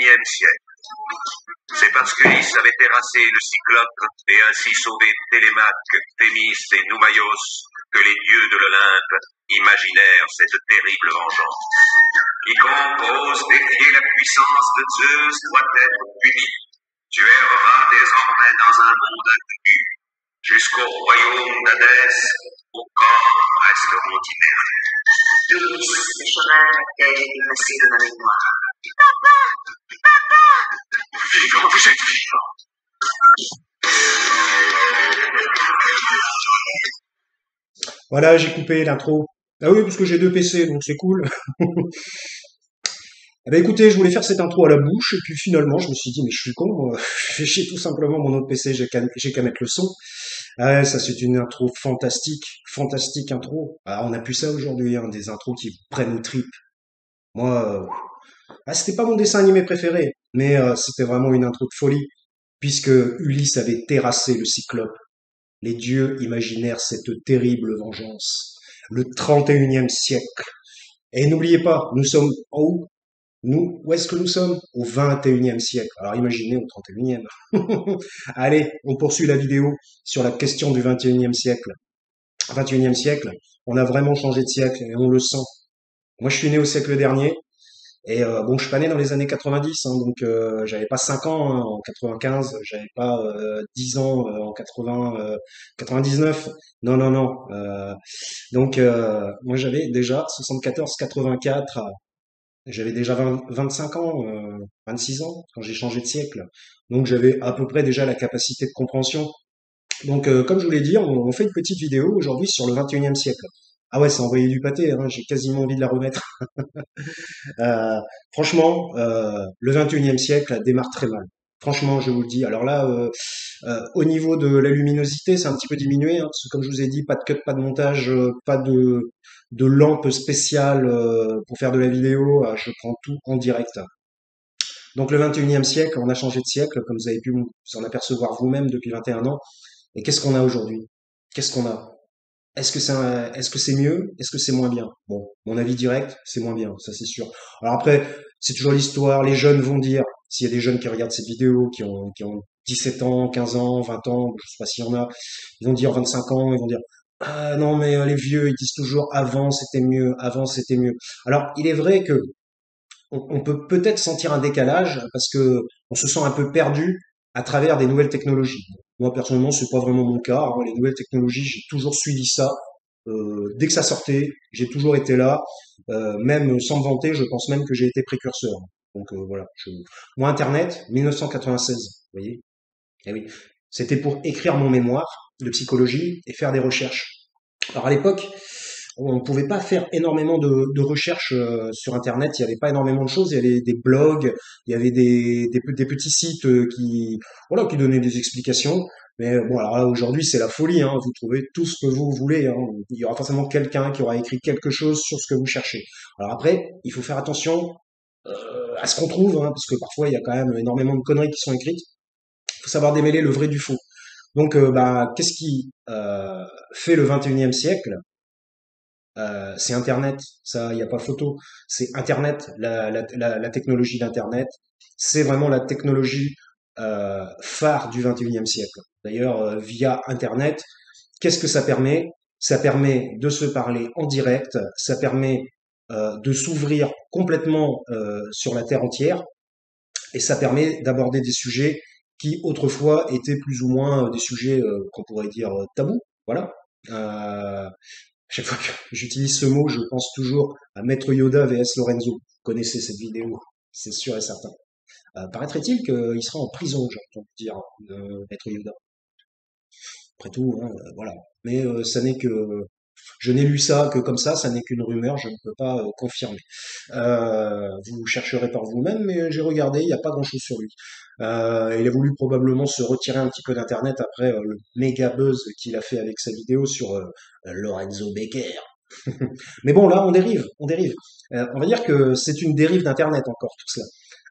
XXIe siècle. C'est parce qu'Ulysse avait terrassé le Cyclope et ainsi sauvé Télémaque, Thémis et Noumaios que les dieux de l'Olympe imaginèrent cette terrible vengeance. Quiconque ose défier la puissance de Zeus doit être puni. Tu erreras désormais dans un monde inconnu. Jusqu'au royaume d'Hadès, vos corps resteront inertes. Tous les chemins étaient effacés de ma mémoire. Vivant, vous êtes vivant. Voilà, j'ai coupé l'intro. Ah oui, parce que j'ai deux PC, donc c'est cool. Eh ben écoutez, je voulais faire cette intro à la bouche, et puis finalement, je me suis dit, mais je suis con, moi. J'ai tout simplement mon autre PC, j'ai qu'à mettre le son. Ah ouais, ça c'est une intro fantastique intro. Ah, on a plus ça aujourd'hui, hein, des intros qui prennent aux tripes. Moi, c'était pas mon dessin animé préféré, mais c'était vraiment une intro de folie, puisque Ulysse avait terrassé le Cyclope. Les dieux imaginèrent cette terrible vengeance. Le 31e siècle. Et n'oubliez pas, nous sommes en où? Nous, où est-ce que nous sommes? Au 21e siècle. Alors imaginez au 31e. Allez, on poursuit la vidéo sur la question du 21e siècle. 21e siècle, on a vraiment changé de siècle et on le sent. Moi, je suis né au siècle dernier. Et bon, je suis pas né dans les années 90, hein, donc j'avais pas 5 ans hein, en 95, j'avais pas 10 ans en 99. Non, non, non. Donc moi j'avais déjà 74-84, j'avais déjà 25 ans, 26 ans quand j'ai changé de siècle. Donc j'avais à peu près déjà la capacité de compréhension. Donc comme je vous l'ai dit, on fait une petite vidéo aujourd'hui sur le 21e siècle. Ah ouais, ça a envoyé du pâté, hein, j'ai quasiment envie de la remettre. Franchement, le 21e siècle démarre très mal. Franchement, je vous le dis. Alors là, au niveau de la luminosité, c'est un petit peu diminué, hein, parce que comme je vous ai dit, pas de cut, pas de montage, pas de lampe spéciale pour faire de la vidéo. Je prends tout en direct. Donc le 21e siècle, on a changé de siècle, comme vous avez pu vous en apercevoir vous-même depuis 21 ans. Et qu'est-ce qu'on a aujourd'hui? Qu'est-ce qu'on a? Est-ce que c'est mieux? Est-ce que c'est moins bien? Bon, mon avis direct, c'est moins bien, ça c'est sûr. Alors après, c'est toujours l'histoire. Les jeunes vont dire, s'il y a des jeunes qui regardent cette vidéo, qui ont 17 ans, 15 ans, 20 ans, je sais pas s'il y en a, ils vont dire 25 ans, ils vont dire, ah non, mais les vieux, ils disent toujours, avant c'était mieux, avant c'était mieux. Alors, il est vrai que on peut peut-être sentir un décalage parce que on se sent un peu perdu à travers des nouvelles technologies. Moi personnellement, c'est pas vraiment mon cas, hein. Les nouvelles technologies, j'ai toujours suivi ça. Dès que ça sortait, j'ai toujours été là. Même sans me vanter, je pense même que j'ai été précurseur. Donc voilà. Moi, Internet, 1996, vous voyez. Eh oui, c'était pour écrire mon mémoire de psychologie et faire des recherches. Alors à l'époque, on ne pouvait pas faire énormément de recherches sur Internet. Il n'y avait pas énormément de choses. Il y avait des blogs, il y avait des petits sites voilà, qui donnaient des explications. Mais bon, alors là, aujourd'hui, c'est la folie, hein. Vous trouvez tout ce que vous voulez, hein. Il y aura forcément quelqu'un qui aura écrit quelque chose sur ce que vous cherchez. Alors après, il faut faire attention à ce qu'on trouve, hein, parce que parfois, il y a quand même énormément de conneries qui sont écrites. Il faut savoir démêler le vrai du faux. Donc, qu'est-ce qui fait le 21e siècle? C'est Internet, ça, il n'y a pas photo. C'est Internet, la technologie d'Internet. C'est vraiment la technologie phare du 21e siècle. D'ailleurs, via Internet, qu'est-ce que ça permet? Ça permet de se parler en direct, ça permet de s'ouvrir complètement sur la Terre entière, et ça permet d'aborder des sujets qui autrefois étaient plus ou moins des sujets qu'on pourrait dire tabous. Voilà. Chaque fois que j'utilise ce mot, je pense toujours à Maître Yoda vs Lorenzo. Vous connaissez cette vidéo, c'est sûr et certain. Paraîtrait-il qu'il sera en prison, j'ai entendu dire, Maître Yoda. Après tout, hein, voilà. Mais ça n'est que... Je n'ai lu ça que comme ça n'est qu'une rumeur, je ne peux pas confirmer. Vous chercherez par vous-même, mais j'ai regardé, il n'y a pas grand-chose sur lui. Il a voulu probablement se retirer un petit peu d'Internet après le méga buzz qu'il a fait avec sa vidéo sur Lorenzo Becker. Mais bon, là, on dérive, on dérive. On va dire que c'est une dérive d'Internet encore, tout cela.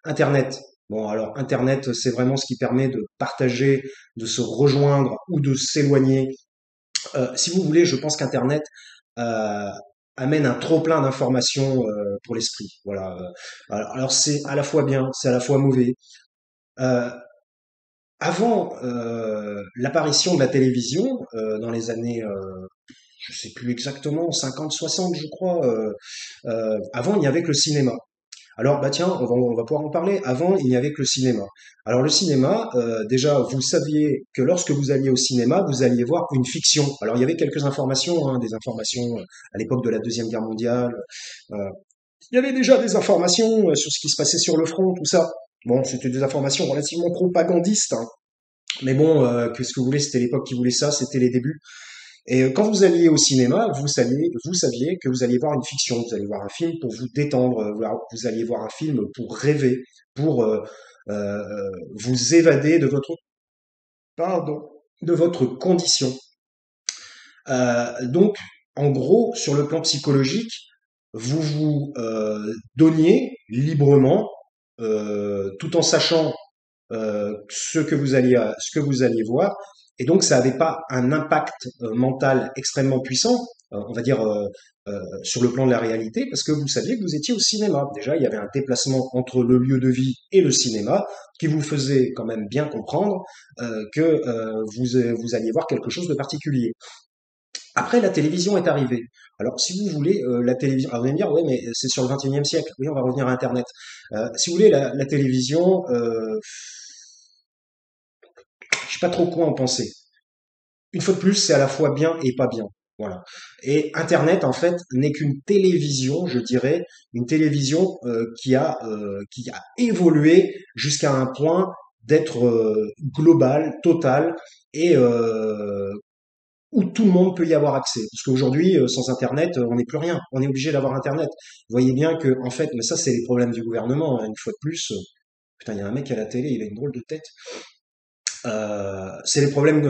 Internet. Bon, alors, Internet, c'est vraiment ce qui permet de partager, de se rejoindre ou de s'éloigner. Si vous voulez, je pense qu'Internet amène un trop plein d'informations pour l'esprit. Voilà. Alors, c'est à la fois bien, c'est à la fois mauvais. Euh, Avant l'apparition de la télévision, dans les années, je sais plus exactement, 50, 60, je crois, avant il n'y avait que le cinéma. Alors, bah tiens, on va pouvoir en parler. Avant, il n'y avait que le cinéma. Alors, le cinéma, déjà, vous saviez que lorsque vous alliez au cinéma, vous alliez voir une fiction. Alors, il y avait quelques informations, hein, des informations à l'époque de la Deuxième Guerre mondiale. euh, il y avait déjà des informations sur ce qui se passait sur le front, tout ça. Bon, c'était des informations relativement propagandistes, hein. Mais bon, qu'est-ce que vous voulez, c'était l'époque qui voulait ça, c'était les débuts. Et quand vous alliez au cinéma, vous saviez que vous alliez voir une fiction, vous alliez voir un film pour vous détendre, vous alliez voir un film pour rêver, pour vous évader de pardon, de votre condition. Donc, en gros, sur le plan psychologique, vous vous donniez librement, tout en sachant ce que vous alliez voir, et donc ça n'avait pas un impact mental extrêmement puissant, on va dire sur le plan de la réalité, parce que vous saviez que vous étiez au cinéma. Déjà, il y avait un déplacement entre le lieu de vie et le cinéma qui vous faisait quand même bien comprendre que vous alliez voir quelque chose de particulier. Après, la télévision est arrivée. Alors, si vous voulez, la télévision, alors vous allez me dire, ouais, mais c'est sur le 21e siècle. Oui, on va revenir à Internet. Si vous voulez, la télévision, je sais pas trop quoi en penser. Une fois de plus, c'est à la fois bien et pas bien. Voilà. Et Internet, en fait, n'est qu'une télévision, je dirais, une télévision qui a évolué jusqu'à un point d'être global, total, et où tout le monde peut y avoir accès. Parce qu'aujourd'hui, sans Internet, on n'est plus rien. On est obligé d'avoir Internet. Vous voyez bien que, en fait, mais ça, c'est les problèmes du gouvernement, hein, une fois de plus. Putain, il y a un mec à la télé, il a une drôle de tête. C'est les problèmes,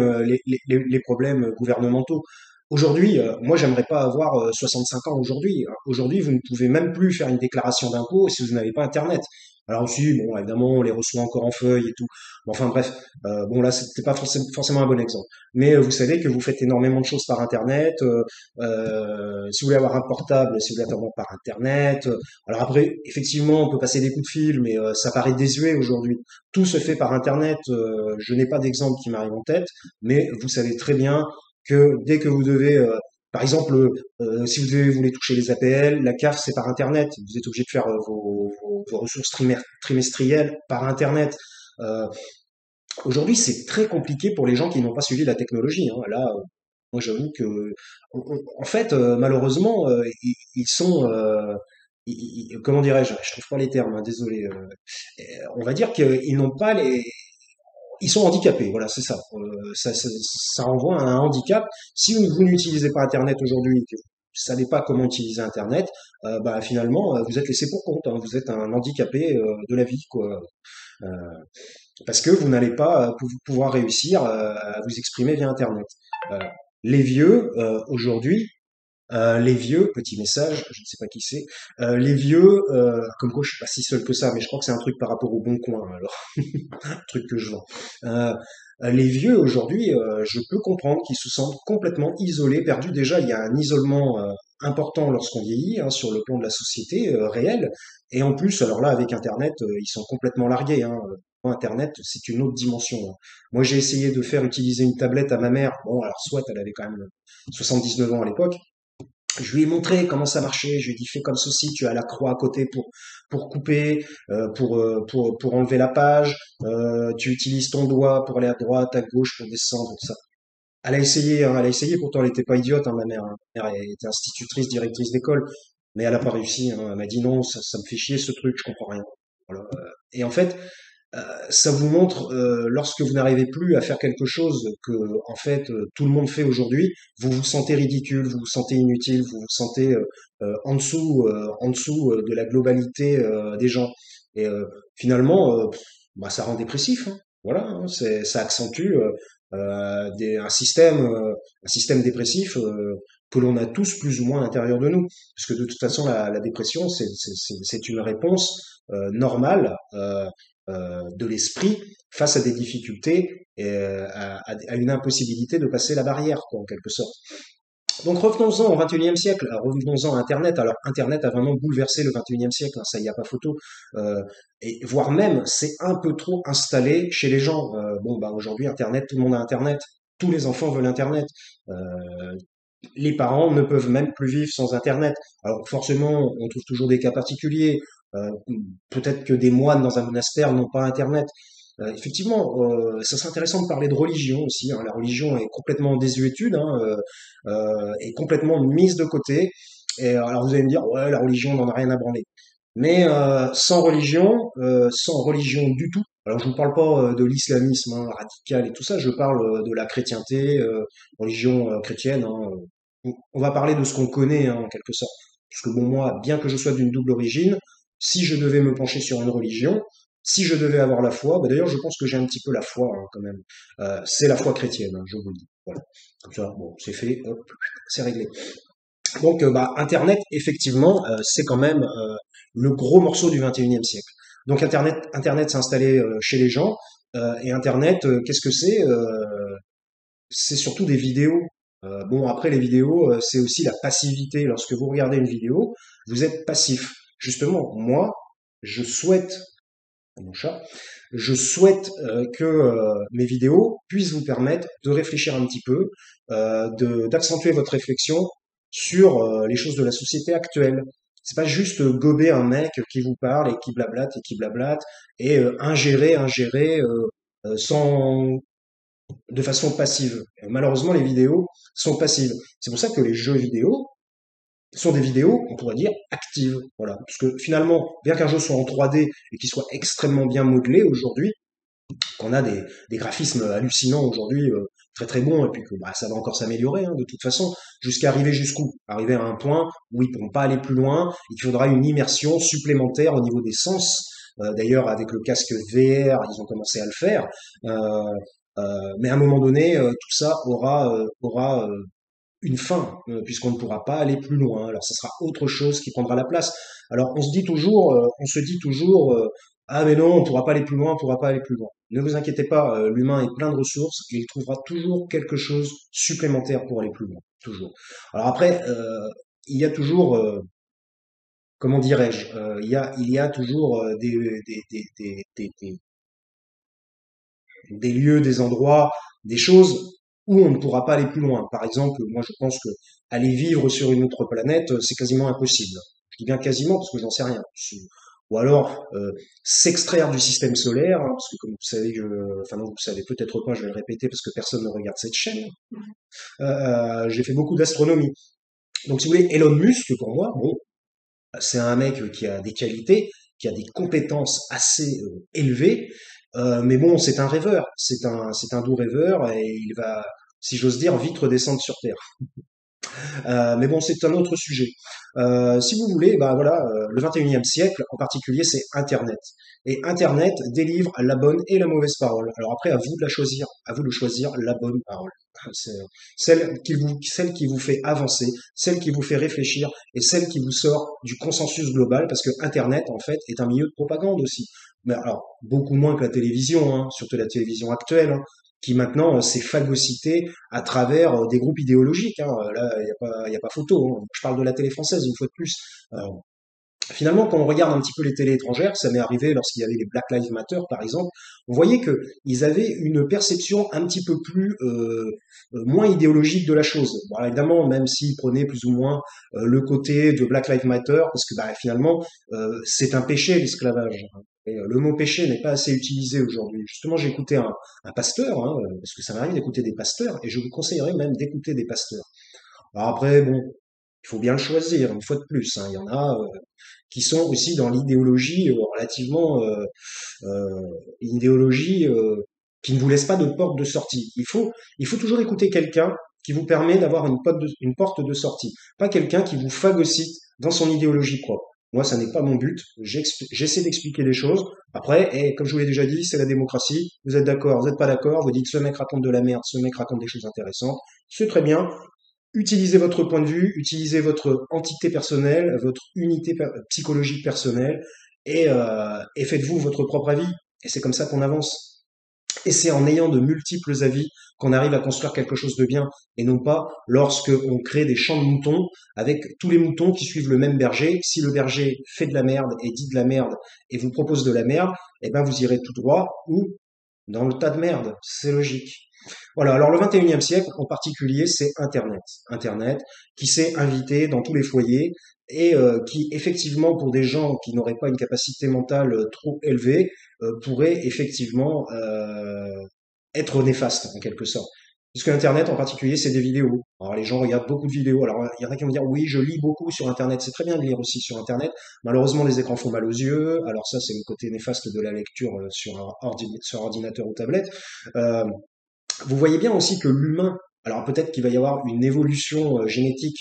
les problèmes gouvernementaux. Aujourd'hui, moi, j'aimerais pas avoir 65 ans aujourd'hui. Aujourd'hui, vous ne pouvez même plus faire une déclaration d'impôt si vous n'avez pas Internet. Alors aussi, bon, évidemment, on les reçoit encore en feuille et tout. Bon, enfin bref, bon là, c'était pas forcément un bon exemple. Mais vous savez que vous faites énormément de choses par Internet. Si vous voulez avoir un portable, si vous voulez avoir par Internet. Alors après, effectivement, on peut passer des coups de fil, mais ça paraît désuet aujourd'hui. Tout se fait par Internet. Je n'ai pas d'exemple qui m'arrive en tête, mais vous savez très bien que dès que vous devez, par exemple, si vous voulez toucher les APL, la CAF, c'est par Internet. Vous êtes obligé de faire vos ressources trimestrielles par Internet. Euh, Aujourd'hui, c'est très compliqué pour les gens qui n'ont pas suivi la technologie, hein. Là, moi, j'avoue que, en fait, malheureusement, ils sont, comment dirais-je, je trouve pas les termes, hein, désolé. On va dire qu'ils n'ont pas les, ils sont handicapés, voilà, c'est ça. Ça renvoie à un handicap. Si vous n'utilisez pas Internet aujourd'hui, que vous savez pas comment utiliser Internet, bah finalement, vous êtes laissé pour compte, hein. Vous êtes un handicapé de la vie, quoi. Euh, Parce que vous n'allez pas pouvoir réussir à vous exprimer via Internet. Euh, les vieux, aujourd'hui, les vieux, petit message, je ne sais pas qui c'est, les vieux, comme quoi je suis pas si seul que ça, mais je crois que c'est un truc par rapport au Bon Coin, alors, un truc que je vends. Euh, les vieux aujourd'hui, je peux comprendre qu'ils se sentent complètement isolés, perdus. Déjà, il y a un isolement important lorsqu'on vieillit, hein, sur le plan de la société réelle, et en plus, alors là, avec Internet, ils sont complètement largués, hein. Internet, c'est une autre dimension, hein. Moi, j'ai essayé de faire utiliser une tablette à ma mère. Bon, alors soit elle avait quand même 79 ans à l'époque. Je lui ai montré comment ça marchait. Je lui ai dit fais comme ceci. Tu as la croix à côté pour couper, pour enlever la page. Tu utilises ton doigt pour aller à droite, à gauche, pour descendre, tout ça. Elle a essayé, hein, elle a essayé. Pourtant, elle était pas idiote, hein, ma mère, hein. Ma mère, elle était institutrice, directrice d'école, mais elle a pas réussi, hein. Elle m'a dit non, ça me fait chier ce truc, je comprends rien. Voilà. Et en fait, ça vous montre, lorsque vous n'arrivez plus à faire quelque chose que, en fait, tout le monde fait aujourd'hui, vous vous sentez ridicule, vous vous sentez inutile, vous vous sentez en dessous de la globalité des gens. Et finalement, bah, ça rend dépressif, hein. Voilà, hein, ça accentue un système dépressif que l'on a tous plus ou moins à l'intérieur de nous. Parce que de toute façon, la dépression, c'est une réponse normale de l'esprit face à des difficultés et à une impossibilité de passer la barrière, quoi, en quelque sorte. Donc revenons-en au XXIe siècle, revenons-en à Internet. Alors Internet a vraiment bouleversé le XXIe siècle, hein, ça y a pas photo. Euh, et voire même, c'est un peu trop installé chez les gens. Bon, bah aujourd'hui Internet, tout le monde a Internet. Tous les enfants veulent Internet. Euh, les parents ne peuvent même plus vivre sans Internet. Alors forcément, on trouve toujours des cas particuliers. Euh, Peut-être que des moines dans un monastère n'ont pas Internet. Effectivement, ça serait intéressant de parler de religion aussi, hein. La religion est complètement en désuétude, hein, est complètement mise de côté. Et alors vous allez me dire, ouais, la religion n'en a rien à branler. Mais sans religion du tout. Alors je ne vous parle pas de l'islamisme, hein, radical et tout ça. Je parle de la chrétienté, religion chrétienne, hein. On va parler de ce qu'on connaît, hein, en quelque sorte. Parce que bon, moi, bien que je sois d'une double origine, si je devais me pencher sur une religion, si je devais avoir la foi, bah d'ailleurs, je pense que j'ai un petit peu la foi, hein, quand même. C'est la foi chrétienne, hein, je vous le dis. Voilà. Comme ça, bon, c'est fait, hop, c'est réglé. Donc, bah, Internet, effectivement, c'est quand même le gros morceau du 21e siècle. Donc, Internet s'est installé chez les gens. Et Internet, qu'est-ce que c'est? C'est surtout des vidéos. Bon, après, les vidéos, c'est aussi la passivité. Lorsque vous regardez une vidéo, vous êtes passif. Justement, moi, je souhaite, mon chat, je souhaite que mes vidéos puissent vous permettre de réfléchir un petit peu, d'accentuer votre réflexion sur les choses de la société actuelle. C'est pas juste gober un mec qui vous parle et qui blablate et ingérer sans de façon passive. Malheureusement, les vidéos sont passives. C'est pour ça que les jeux vidéo sont des vidéos, on pourrait dire, actives. Voilà. Parce que finalement, bien qu'un jeu soit en 3D et qu'il soit extrêmement bien modelé aujourd'hui, qu'on a des graphismes hallucinants aujourd'hui, très très bons, et puis que bah, ça va encore s'améliorer, hein, de toute façon, jusqu'à arriver jusqu'où? Arriver à un point où ils ne pourront pas aller plus loin, il faudra une immersion supplémentaire au niveau des sens. D'ailleurs, avec le casque VR, ils ont commencé à le faire. Euh, mais à un moment donné, tout ça aura une fin, puisqu'on ne pourra pas aller plus loin. Alors, ce sera autre chose qui prendra la place. Alors, on se dit toujours, ah mais non, on ne pourra pas aller plus loin, on ne pourra pas aller plus loin. Ne vous inquiétez pas, l'humain est plein de ressources et il trouvera toujours quelque chose supplémentaire pour aller plus loin, toujours. Alors après, il y a toujours, comment dirais-je, il y a toujours des lieux, des endroits, des choses où on ne pourra pas aller plus loin. Par exemple, moi je pense que aller vivre sur une autre planète, c'est quasiment impossible. Je dis bien quasiment parce que j'en sais rien. Ou alors s'extraire du système solaire, hein, parce que comme vous savez, enfin non, vous savez peut-être pas, je vais le répéter parce que personne ne regarde cette chaîne. J'ai fait beaucoup d'astronomie. Donc si vous voulez, Elon Musk, pour moi, bon, c'est un mec qui a des qualités, qui a des compétences assez élevées, mais bon, c'est un rêveur, c'est un doux rêveur et il va, si j'ose dire, vite redescendre sur Terre. Mais bon, c'est un autre sujet. Si vous voulez, bah voilà, le 21e siècle en particulier, c'est Internet. Et Internet délivre la bonne et la mauvaise parole. Alors après, à vous de la choisir, à vous de choisir la bonne parole. C'est celle qui vous fait avancer, celle qui vous fait réfléchir et celle qui vous sort du consensus global, parce que Internet, en fait, est un milieu de propagande aussi. Mais alors, beaucoup moins que la télévision, hein, surtout la télévision actuelle, hein, qui maintenant s'est phagocytée à travers des groupes idéologiques, hein. Là, il y a pas photo, hein. Je parle de la télé française une fois de plus. Euh, Finalement, quand on regarde un petit peu les télés étrangères, ça m'est arrivé lorsqu'il y avait les Black Lives Matter, par exemple, on voyait que ils avaient une perception un petit peu plus moins idéologique de la chose. Bon, alors, évidemment, même s'ils prenaient plus ou moins le côté de Black Lives Matter, parce que bah, finalement, c'est un péché l'esclavage. Et, le mot péché n'est pas assez utilisé aujourd'hui. Justement, j'ai écouté un pasteur, hein, parce que ça m'arrive d'écouter des pasteurs, et je vous conseillerais même d'écouter des pasteurs. Alors après, bon, il faut bien le choisir, une fois de plus, hein. Il y en a qui sont aussi dans l'idéologie relativement une idéologie qui ne vous laisse pas de porte de sortie. Il faut toujours écouter quelqu'un qui vous permet d'avoir une porte de sortie, pas quelqu'un qui vous phagocyte dans son idéologie propre. Moi, ça n'est pas mon but. J'essaie d'expliquer les choses. Après, et comme je vous l'ai déjà dit, c'est la démocratie. Vous êtes d'accord, vous n'êtes pas d'accord. Vous dites ce mec raconte de la merde, ce mec raconte des choses intéressantes. C'est très bien. Utilisez votre point de vue, utilisez votre entité personnelle, votre unité psychologique personnelle, et faites-vous votre propre avis. Et c'est comme ça qu'on avance. Et c'est en ayant de multiples avis qu'on arrive à construire quelque chose de bien, et non pas lorsque on crée des champs de moutons avec tous les moutons qui suivent le même berger. Si le berger fait de la merde et dit de la merde et vous propose de la merde, eh ben vous irez tout droit ou dans le tas de merde. C'est logique. Voilà, alors le 21e siècle en particulier, c'est Internet. Internet qui s'est invité dans tous les foyers et qui, effectivement, pour des gens qui n'auraient pas une capacité mentale trop élevée, pourrait effectivement être néfaste en quelque sorte. Puisque Internet en particulier, c'est des vidéos. Alors les gens regardent beaucoup de vidéos. Alors il y en a qui vont dire oui, je lis beaucoup sur Internet. C'est très bien de lire aussi sur Internet. Malheureusement, les écrans font mal aux yeux. Alors ça, c'est le côté néfaste de la lecture sur sur ordinateur ou tablette. Euh, Vous voyez bien aussi que l'humain, alors peut-être qu'il va y avoir une évolution génétique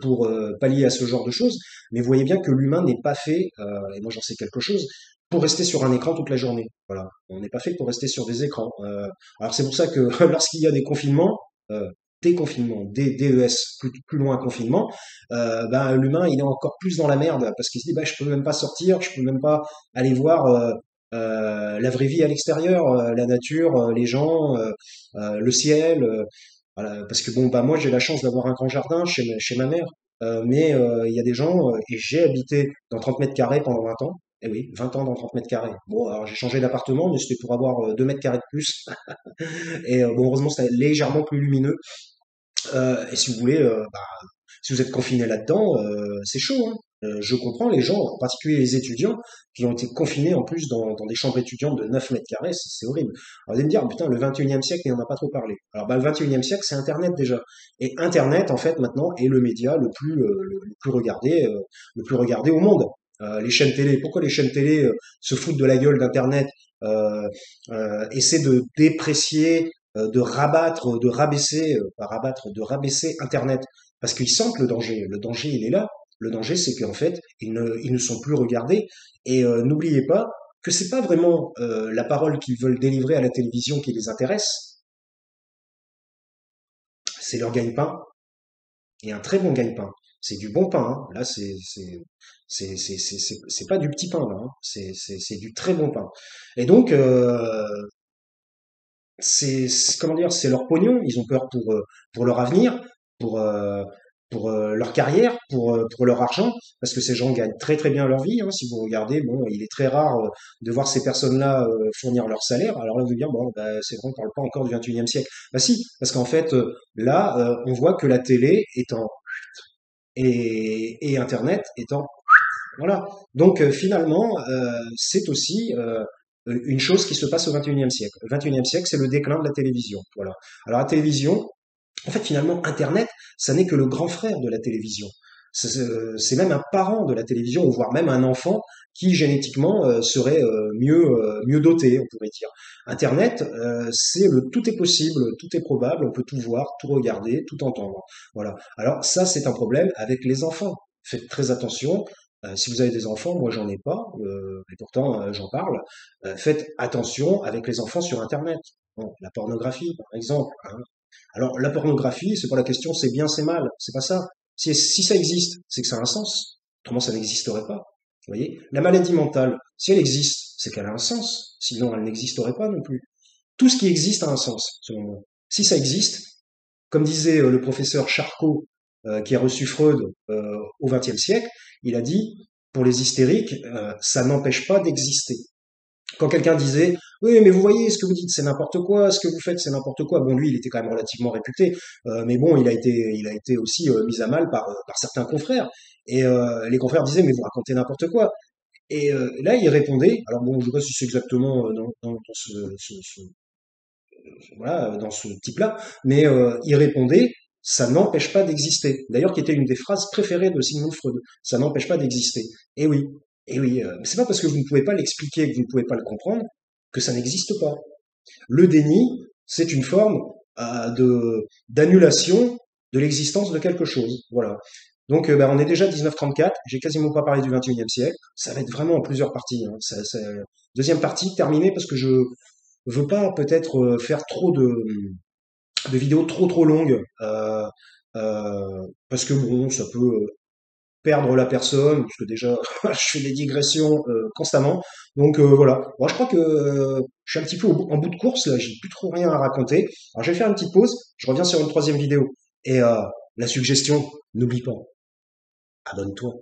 pour pallier à ce genre de choses, mais vous voyez bien que l'humain n'est pas fait, et moi j'en sais quelque chose, pour rester sur un écran toute la journée. Voilà, on n'est pas fait pour rester sur des écrans. Alors c'est pour ça que lorsqu'il y a des confinements, des confinements, des DES, plus loin confinement, ben, l'humain il est encore plus dans la merde parce qu'il se dit bah, je peux même pas sortir, je peux même pas aller voir la vraie vie à l'extérieur, la nature, les gens, le ciel. Voilà, parce que bon, bah moi j'ai la chance d'avoir un grand jardin chez ma mère, mais il y a des gens, et j'ai habité dans 30 mètres carrés pendant 20 ans. Eh oui, 20 ans dans 30 mètres carrés. Bon, alors j'ai changé d'appartement, mais c'était pour avoir 2 mètres carrés de plus. Et bon, heureusement, c'était légèrement plus lumineux. Et si vous voulez, bah, si vous êtes confiné là-dedans, c'est chaud, hein. Je comprends les gens, en particulier les étudiants, qui ont été confinés en plus dans des chambres étudiantes de 9 mètres carrés, c'est horrible. Alors vous allez me dire, putain, le 21e siècle, il n'en a pas trop parlé. Alors bah, le 21e siècle, c'est Internet déjà. Et Internet, en fait, maintenant, est le média le le plus regardé au monde. Les chaînes télé, pourquoi les chaînes télé se foutent de la gueule d'Internet, essaient de déprécier, de rabattre, de rabaisser, pas rabattre, de rabaisser Internet parce qu'ils sentent le danger. Le danger, il est là. Le danger, c'est qu'en fait, ils ne sont plus regardés. Et n'oubliez pas que c'est pas vraiment la parole qu'ils veulent délivrer à la télévision qui les intéresse, c'est leur gagne-pain et un très bon gagne-pain. C'est du bon pain, hein. Là, c'est pas du petit pain, là, hein. C'est du très bon pain. Et donc, comment dire, c'est leur pognon. Ils ont peur pour leur avenir, pour leur carrière, pour leur argent, parce que ces gens gagnent très très bien leur vie, hein. Si vous regardez, bon, il est très rare de voir ces personnes-là fournir leur salaire. Alors là, vous dire, bon, bah, c'est vrai, on parle pas encore du 21e siècle. Bah si, parce qu'en fait, là, on voit que la télé est en et Internet est en voilà. Donc finalement, c'est aussi une chose qui se passe au 21e siècle. Le 21e siècle, c'est le déclin de la télévision. Voilà. Alors la télévision, en fait, finalement, Internet, ça n'est que le grand frère de la télévision. C'est même un parent de la télévision, ou voire même un enfant qui génétiquement serait mieux doté, on pourrait dire. Internet, c'est le tout est possible, tout est probable, on peut tout voir, tout regarder, tout entendre. Voilà. Alors ça, c'est un problème avec les enfants. Faites très attention. Si vous avez des enfants, moi j'en ai pas, et pourtant j'en parle. Faites attention avec les enfants sur Internet. Bon, la pornographie, par exemple, hein. Alors, la pornographie, c'est pas la question, c'est bien, c'est mal, c'est pas ça. Si ça existe, c'est que ça a un sens. Autrement, ça n'existerait pas. Vous voyez? La maladie mentale, si elle existe, c'est qu'elle a un sens. Sinon, elle n'existerait pas non plus. Tout ce qui existe a un sens, selon moi. Si ça existe, comme disait le professeur Charcot, qui a reçu Freud au XXe siècle, il a dit, pour les hystériques, ça n'empêche pas d'exister. Quand quelqu'un disait oui mais vous voyez ce que vous dites c'est n'importe quoi, ce que vous faites c'est n'importe quoi, bon lui il était quand même relativement réputé, mais bon il a été aussi mis à mal par certains confrères, et les confrères disaient mais vous racontez n'importe quoi, et là il répondait, alors bon je sais pas si c'est exactement dans voilà, dans ce type-là, mais il répondait ça n'empêche pas d'exister. D'ailleurs, qui était une des phrases préférées de Sigmund Freud. Ça n'empêche pas d'exister. Et oui, et oui, c'est pas parce que vous ne pouvez pas l'expliquer, que vous ne pouvez pas le comprendre, que ça n'existe pas. Le déni, c'est une forme d'annulation de l'existence de quelque chose. Voilà. Donc, ben, on est déjà 1934. J'ai quasiment pas parlé du 21e siècle. Ça va être vraiment en plusieurs parties, hein. Deuxième partie terminée parce que je veux pas peut-être faire trop de vidéos trop trop longues parce que bon, ça peut perdre la personne, parce que déjà, je fais des digressions constamment. Donc voilà. Moi, je crois que je suis un petit peu en bout de course là. J'ai plus trop rien à raconter. Alors, je vais faire une petite pause. Je reviens sur une troisième vidéo. Et la suggestion, n'oublie pas, abonne-toi.